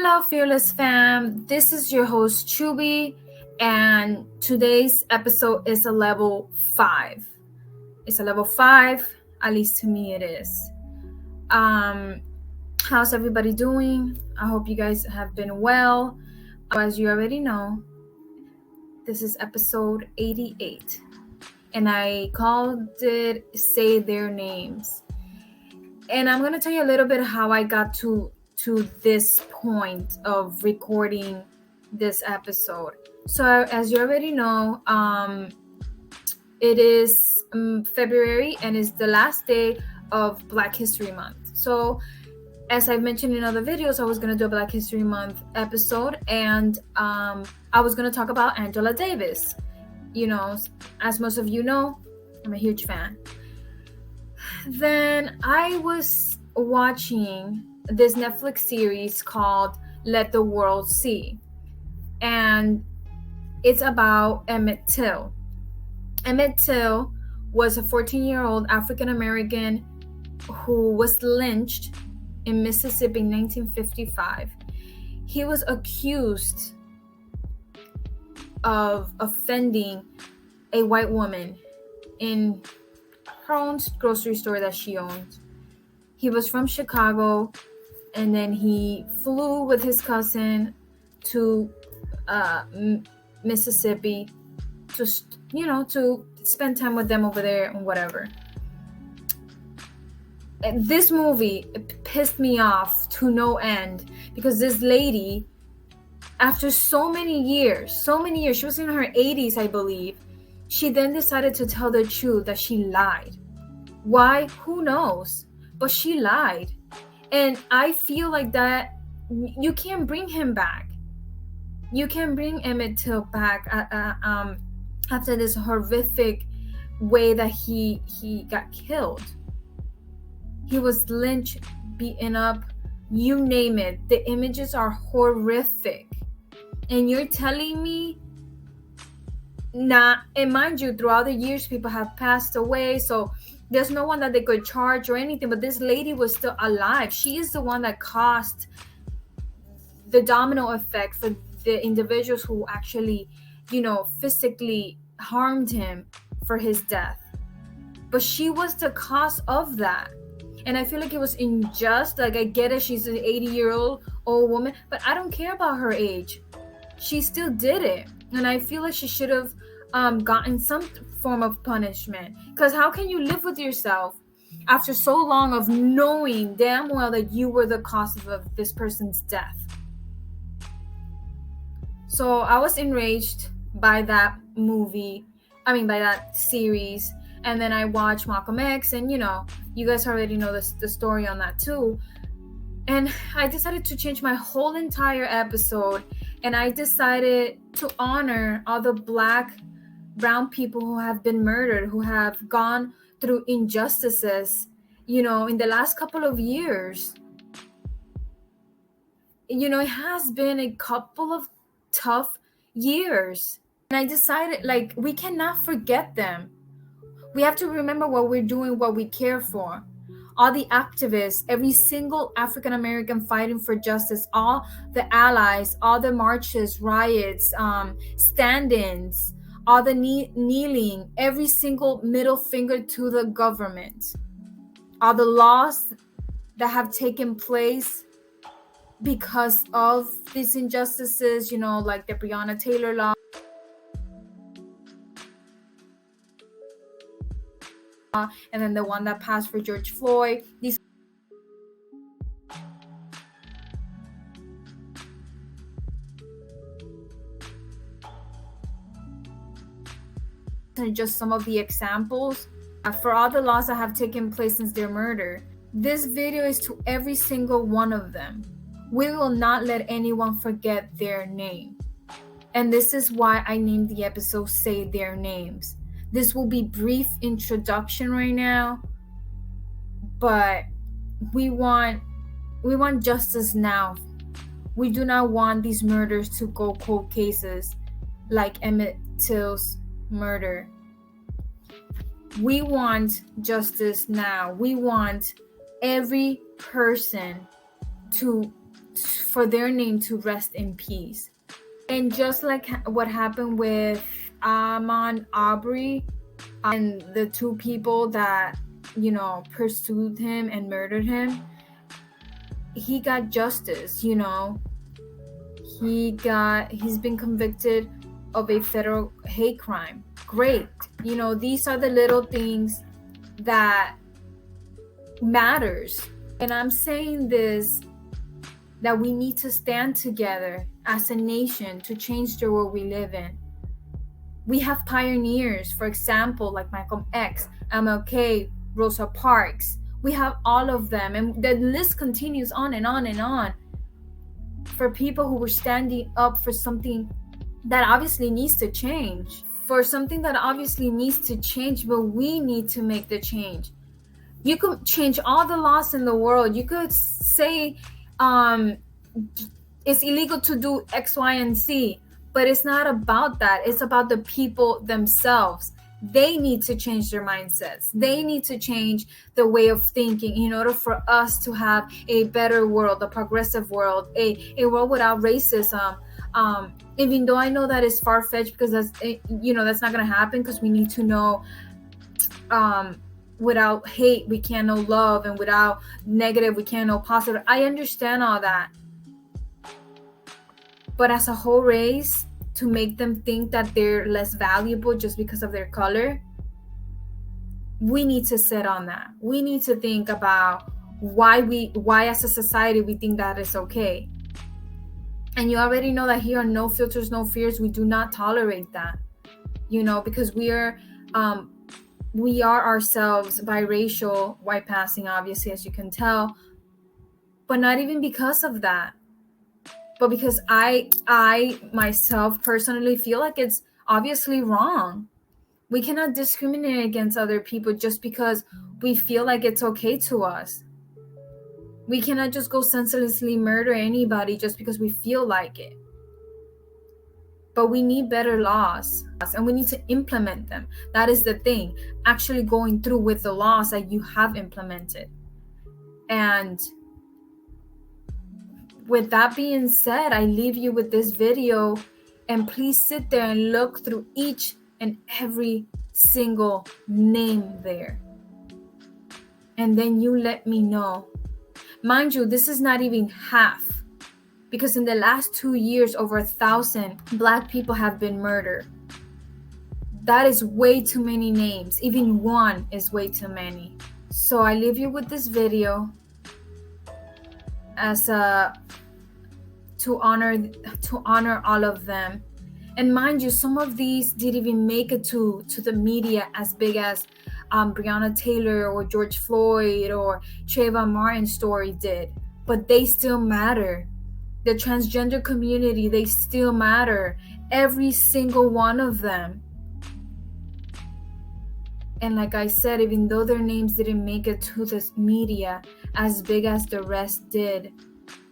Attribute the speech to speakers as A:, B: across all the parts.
A: Hello, Fearless fam. This is your host, Chubby, and today's episode is a level 5. It's a level 5, at least to me it is. How's everybody doing? I hope you guys have been well. As you already know, this is episode 88, and I called it Say Their Names. And I'm going to tell you a little bit how I got to this point of recording this episode. So as you already know, it is February and is the last day of Black History Month. So as I've mentioned in other videos, I was going to do a Black History Month episode, and I was going to talk about Angela Davis. You know, as most of you know, I'm a huge fan. Then I was watching this Netflix series called Let the World See, and it's about Emmett Till. Emmett Till was a 14-year-old African American who was lynched in Mississippi in 1955. He was accused of offending a white woman in her own grocery store that she owned. He was from Chicago, and then he flew with his cousin to Mississippi to spend time with them over there and whatever. And this movie pissed me off to no end, because this lady, after so many years, she was in her 80s, I believe, she then decided to tell the truth that she lied. Why? Who knows? But she lied. And I feel like that you can't bring him back. You can bring Emmett Till back after this horrific way that he got killed. He was lynched, beaten up, you name it. The images are horrific. And you're telling me, and mind you, throughout the years, people have passed away, so there's no one that they could charge or anything, but this lady was still alive. She is the one that caused the domino effect for the individuals who actually, physically harmed him for his death. But she was the cause of that. And I feel like it was unjust. Like, I get it, she's an 80-year-old old woman, but I don't care about her age. She still did it. And I feel like she should have gotten some form of punishment. Because how can you live with yourself after so long of knowing damn well that you were the cause of this person's death? So I was enraged by that by that series. And then I watched Malcolm X, and you guys already know the story on that too. And I decided to change my whole entire episode, and I decided to honor all the Black, brown people who have been murdered, who have gone through injustices, in the last couple of years. It has been a couple of tough years. And I decided, we cannot forget them. We have to remember what we're doing, what we care for. All the activists, every single African American fighting for justice, all the allies, all the marches, riots, stand-ins, all the kneeling, every single middle finger to the government, all the laws that have taken place because of these injustices, like the Breonna Taylor law, and then the one that passed for George Floyd. These are just some of the examples for all the laws that have taken place since their murder. This video is to every single one of them. We will not let anyone forget their name. And this is why I named the episode Say Their Names. This will be brief introduction right now, but we want justice now. We do not want these murders to go cold cases like Emmett Till's murder. We want justice now. We want every person to for their name to rest in peace. And just like what happened with Ahmaud Arbery and the two people that, you know, pursued him and murdered him, he got justice, you know. He's been convicted of a federal hate crime. Great. You know, these are the little things that matters. And I'm saying this, that we need to stand together as a nation to change the world we live in. We have pioneers, for example, like Malcolm X, MLK, Rosa Parks. We have all of them, and the list continues on and on and on, for people who were standing up for something that obviously needs to change, but we need to make the change. You could change all the laws in the world. You could say it's illegal to do X, Y, and Z, but it's not about that. It's about the people themselves. They need to change their mindsets. They need to change the way of thinking in order for us to have a better world, a progressive world, a world without racism. Even though I know that is far-fetched, because that's not going to happen, because we need to know without hate we can't know love, and without negative we can't know positive. I understand all that, but as a whole race, to make them think that they're less valuable just because of their color, we need to sit on that. We need to think about why as a society we think that is okay. And you already know that here on No Filters, No Fears, we do not tolerate that, you know, because we are ourselves biracial, white passing, obviously, as you can tell, but not even because of that, but because I myself personally feel like it's obviously wrong. We cannot discriminate against other people just because we feel like it's okay to us. We cannot just go senselessly murder anybody just because we feel like it. But we need better laws, and we need to implement them. That is the thing, actually going through with the laws that you have implemented. And with that being said, I leave you with this video, and please sit there and look through each and every single name there. And then you let me know. Mind you, this is not even half, because in the last 2 years, over 1,000 Black people have been murdered. That is way too many names. Even one is way too many. So I leave you with this video as to honor all of them. And mind you, some of these didn't even make it to the media as big as Breonna Taylor or George Floyd or Trayvon Martin's story did, but they still matter. The transgender community, they still matter. Every single one of them. And like I said, even though their names didn't make it to the media as big as the rest did,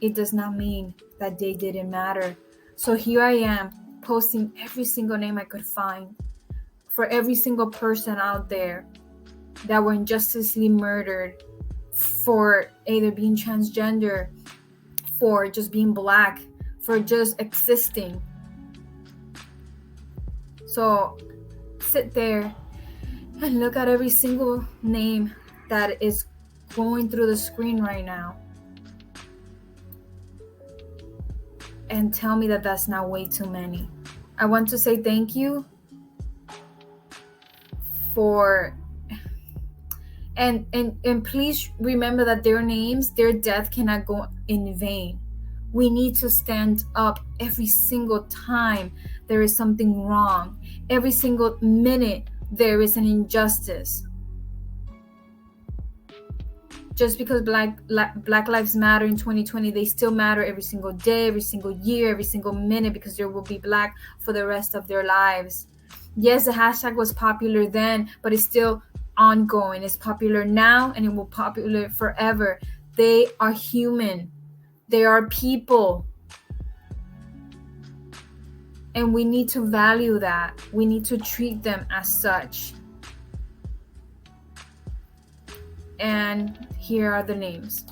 A: it does not mean that they didn't matter. So here I am, posting every single name I could find for every single person out there that were injusticely murdered for either being transgender, for just being Black, for just existing. So sit there and look at every single name that is going through the screen right now, and tell me that that's not way too many. I want to say thank you for and please remember that their names, their death cannot go in vain. We need to stand up every single time there is something wrong. Every single minute there is an injustice. Just because Black Lives Matter in 2020, they still matter every single day, every single year, every single minute, because there will be Black for the rest of their lives. Yes, the hashtag was popular then, but it's still ongoing. It's popular now, and it will be popular forever. They are human. They are people. And we need to value that. We need to treat them as such. And here are the names.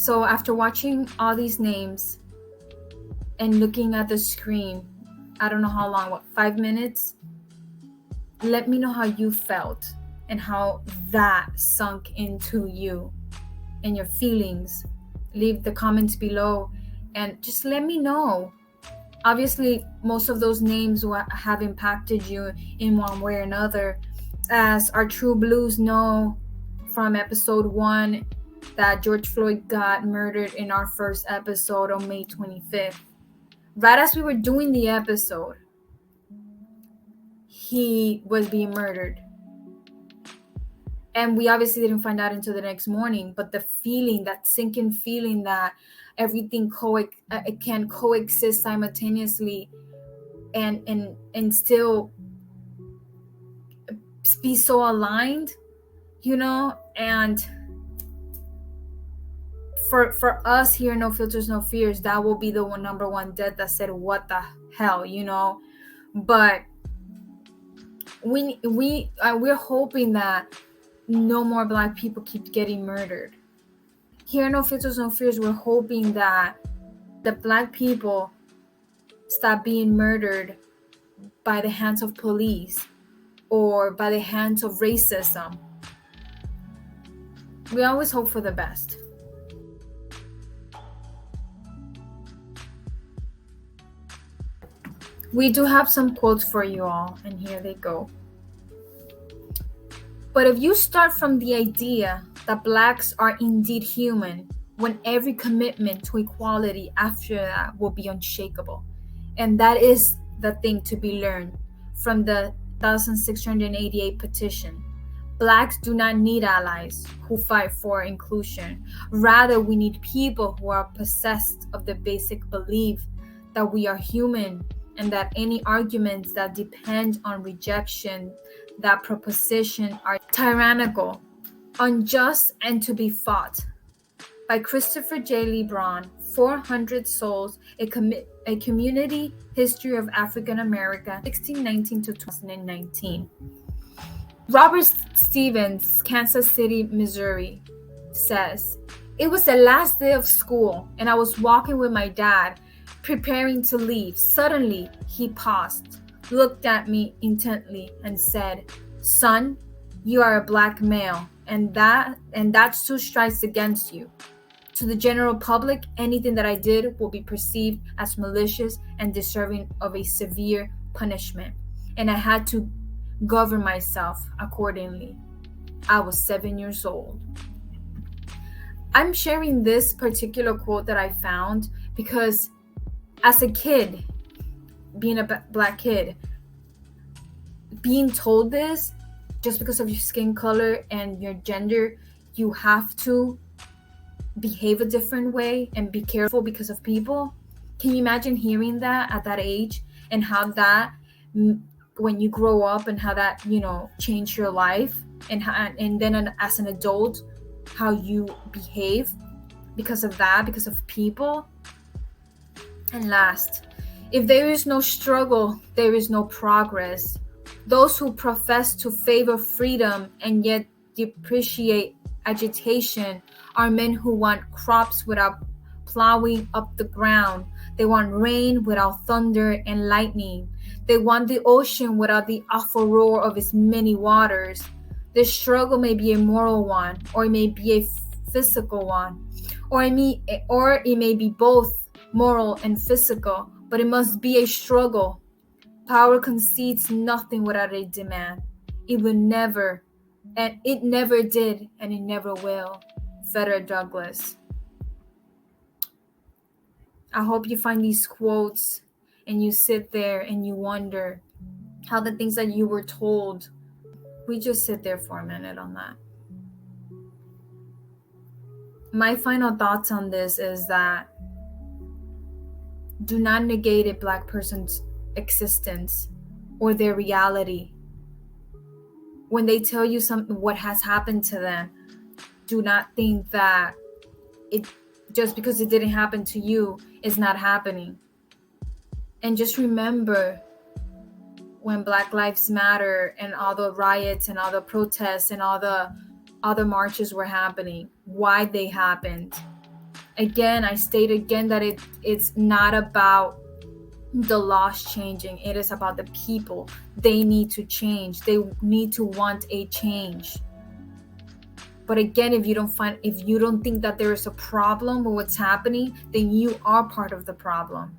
A: So after watching all these names and looking at the screen, I don't know how long, 5 minutes? Let me know how you felt and how that sunk into you and your feelings. Leave the comments below and just let me know. Obviously, most of those names will have impacted you in one way or another. As our True Blues know from episode 1 that George Floyd got murdered in our first episode on May 25th. Right as we were doing the episode, he was being murdered. And we obviously didn't find out until the next morning, but the feeling, that sinking feeling that everything it can coexist simultaneously and still be so aligned, and for us here, No Filters, No Fears, that will be the number one death that said, what the hell, but we're hoping that no more Black people keep getting murdered. Here, No Filters, No Fears, we're hoping that the Black people stop being murdered by the hands of police or by the hands of racism. We always hope for the best. We do have some quotes for you all, and here they go. But if you start from the idea that Blacks are indeed human, when every commitment to equality after that will be unshakable. And that is the thing to be learned from the 1688 petition. Blacks do not need allies who fight for inclusion. Rather, we need people who are possessed of the basic belief that we are human and that any arguments that depend on rejection, that proposition, are tyrannical, unjust, and to be fought. By Christopher J. LeBron, 400 Souls, a Community History of African America, 1619 to 2019. Robert Stevens, Kansas City, Missouri, says, "It was the last day of school, and I was walking with my dad, preparing to leave. Suddenly, he paused, looked at me intently, and said, 'Son, you are a Black male, and that's 2 strikes against you. To the general public, anything that I did will be perceived as malicious and deserving of a severe punishment, and I had to govern myself accordingly. I was 7 years old.'" I'm sharing this particular quote that I found because as a kid, being a Black kid, being told this, just because of your skin color and your gender, you have to behave a different way and be careful because of people. Can you imagine hearing that at that age, and how that, when you grow up, and how that, changed your life, and then as an adult, how you behave because of that, because of people? And last, if there is no struggle, there is no progress. Those who profess to favor freedom and yet depreciate agitation are men who want crops without plowing up the ground. They want rain without thunder and lightning. They want the ocean without the awful roar of its many waters. The struggle may be a moral one, or it may be a physical one, or it may be both moral and physical, but it must be a struggle. Power concedes nothing without a demand. It will never, and it never did, and it never will. Frederick Douglass. I hope you find these quotes and you sit there and you wonder how the things that you were told. We just sit there for a minute on that. My final thoughts on this is that do not negate a Black person's existence or their reality. When they tell you what has happened to them, do not think that it just because it didn't happen to you is not happening. And just remember, when Black Lives Matter and all the riots and all the protests and all the other marches were happening, why they happened. Again, I state again that it's not about the laws changing. It is about the people. They need to change. They need to want a change. But again, if you don't think that there is a problem with what's happening, then you are part of the problem.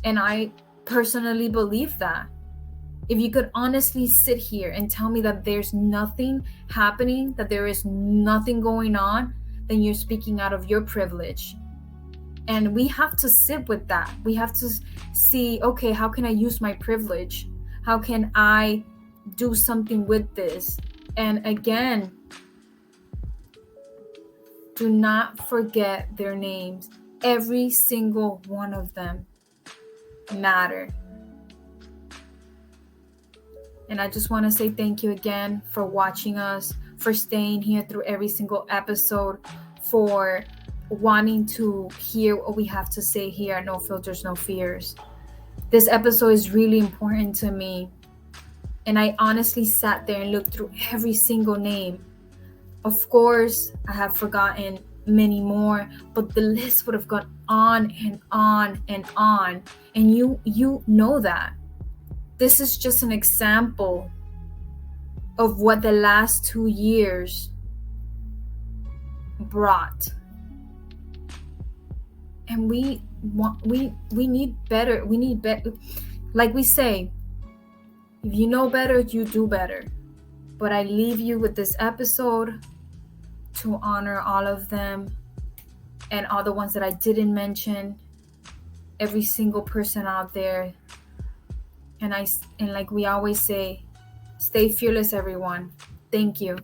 A: And I personally believe that. If you could honestly sit here and tell me that there's nothing happening, that there is nothing going on, then you're speaking out of your privilege. And we have to sit with that. We have to see, okay, how can I use my privilege? How can I do something with this? And again, do not forget their names. Every single one of them matter. And I just want to say thank you again for watching us, for staying here through every single episode, for wanting to hear what we have to say here at No Filters, No Fears. This episode is really important to me. And I honestly sat there and looked through every single name. Of course, I have forgotten many more, but the list would have gone on and on and on. And you know that. This is just an example of what the last 2 years brought. And we need better. We need better. Like we say, if you know better, you do better. But I leave you with this episode to honor all of them and all the ones that I didn't mention. Every single person out there. And like we always say, stay fearless, everyone. Thank you.